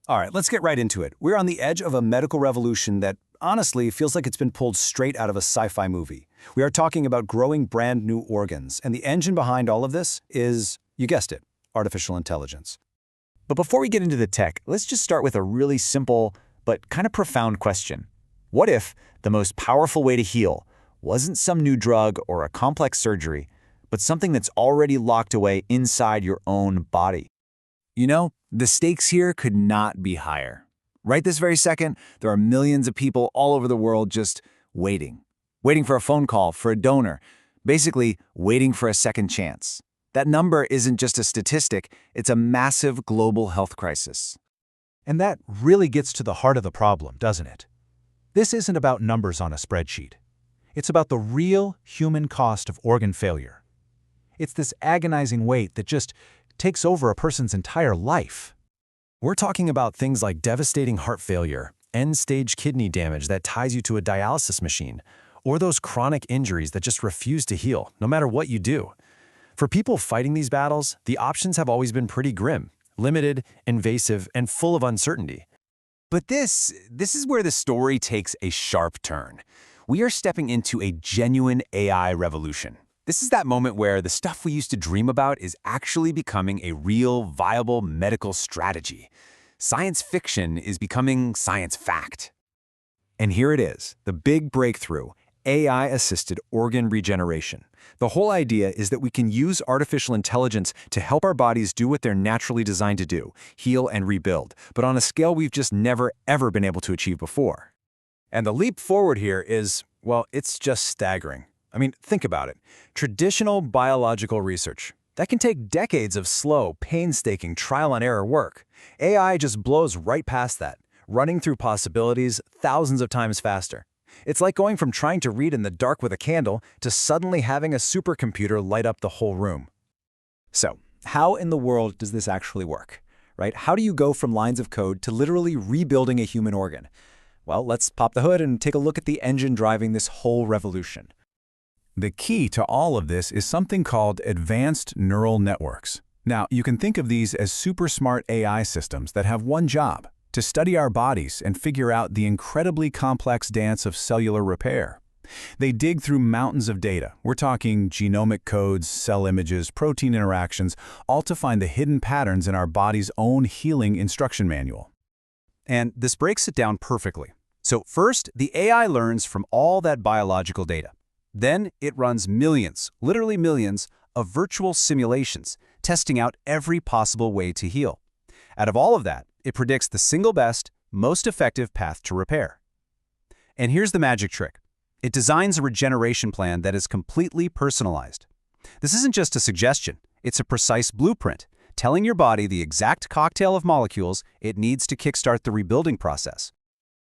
All right, let's get right into it. We're on the edge of a medical revolution that, honestly, feels like it's been pulled straight out of a sci-fi movie. We are talking about growing brand new organs, and the engine behind all of this is, you guessed it, artificial intelligence. But before we get into the tech, let's just start with a really simple but kind of profound question. What if the most powerful way to heal wasn't some new drug or a complex surgery, but something that's already locked away inside your own body? You know, the stakes here could not be higher. Right this very second, there are millions of people all over the world just waiting for a phone call, for a donor, basically waiting for a second chance. That number isn't just a statistic, it's a massive global health crisis. And that really gets to the heart of the problem, doesn't it? This isn't about numbers on a spreadsheet. It's about the real human cost of organ failure. It's this agonizing weight that just takes over a person's entire life. We're talking about things like devastating heart failure, end-stage kidney damage that ties you to a dialysis machine, or those chronic injuries that just refuse to heal, no matter what you do. For people fighting these battles, the options have always been pretty grim, limited, invasive, and full of uncertainty. But this is where the story takes a sharp turn. We are stepping into a genuine AI revolution. This is that moment where the stuff we used to dream about is actually becoming a real, viable medical strategy. Science fiction is becoming science fact. And here it is, the big breakthrough, AI-assisted organ regeneration. The whole idea is that we can use artificial intelligence to help our bodies do what they're naturally designed to do, heal and rebuild, but on a scale we've just never, ever been able to achieve before. And the leap forward here is, well, it's just staggering. I mean, think about it. Traditional biological research, that can take decades of slow, painstaking trial-and-error work. AI just blows right past that, running through possibilities thousands of times faster. It's like going from trying to read in the dark with a candle to suddenly having a supercomputer light up the whole room. So, how in the world does this actually work? Right? How do you go from lines of code to literally rebuilding a human organ? Well, let's pop the hood and take a look at the engine driving this whole revolution. The key to all of this is something called advanced neural networks. Now, you can think of these as super smart AI systems that have one job: to study our bodies and figure out the incredibly complex dance of cellular repair. They dig through mountains of data. We're talking genomic codes, cell images, protein interactions, all to find the hidden patterns in our body's own healing instruction manual. And this breaks it down perfectly. So first, the AI learns from all that biological data. Then it runs millions, literally millions, of virtual simulations, testing out every possible way to heal. Out of all of that, it predicts the single best, most effective path to repair. And here's the magic trick. It designs a regeneration plan that is completely personalized. This isn't just a suggestion, it's a precise blueprint, telling your body the exact cocktail of molecules it needs to kickstart the rebuilding process.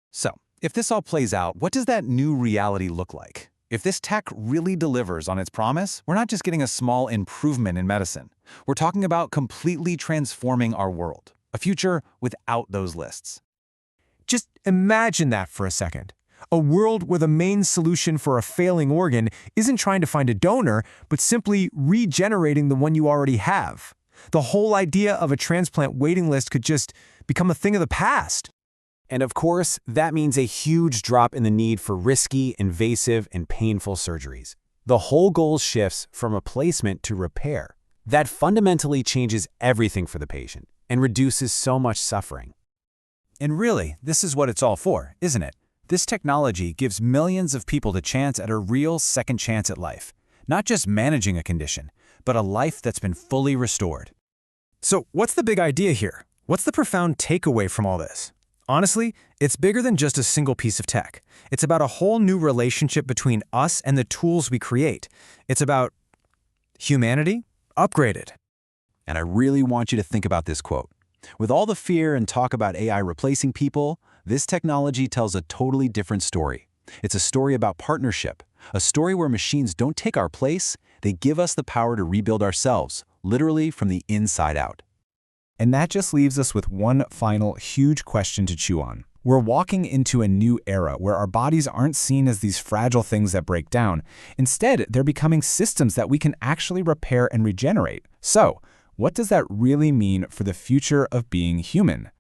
So, if this all plays out, what does that new reality look like? If this tech really delivers on its promise, we're not just getting a small improvement in medicine. We're talking about completely transforming our world. A future without those lists. Just imagine that for a second. A world where the main solution for a failing organ isn't trying to find a donor, but simply regenerating the one you already have. The whole idea of a transplant waiting list could just become a thing of the past. And of course, that means a huge drop in the need for risky, invasive, and painful surgeries. The whole goal shifts from replacement to repair. That fundamentally changes everything for the patient and reduces so much suffering. And really, this is what it's all for, isn't it? This technology gives millions of people the chance at a real second chance at life. Not just managing a condition, but a life that's been fully restored. So what's the big idea here? What's the profound takeaway from all this? Honestly, it's bigger than just a single piece of tech. It's about a whole new relationship between us and the tools we create. It's about humanity upgraded. And I really want you to think about this quote. With all the fear and talk about AI replacing people, this technology tells a totally different story. It's a story about partnership, a story where machines don't take our place, they give us the power to rebuild ourselves, literally from the inside out. And that just leaves us with one final huge question to chew on. We're walking into a new era where our bodies aren't seen as these fragile things that break down. Instead, they're becoming systems that we can actually repair and regenerate. So, what does that really mean for the future of being human?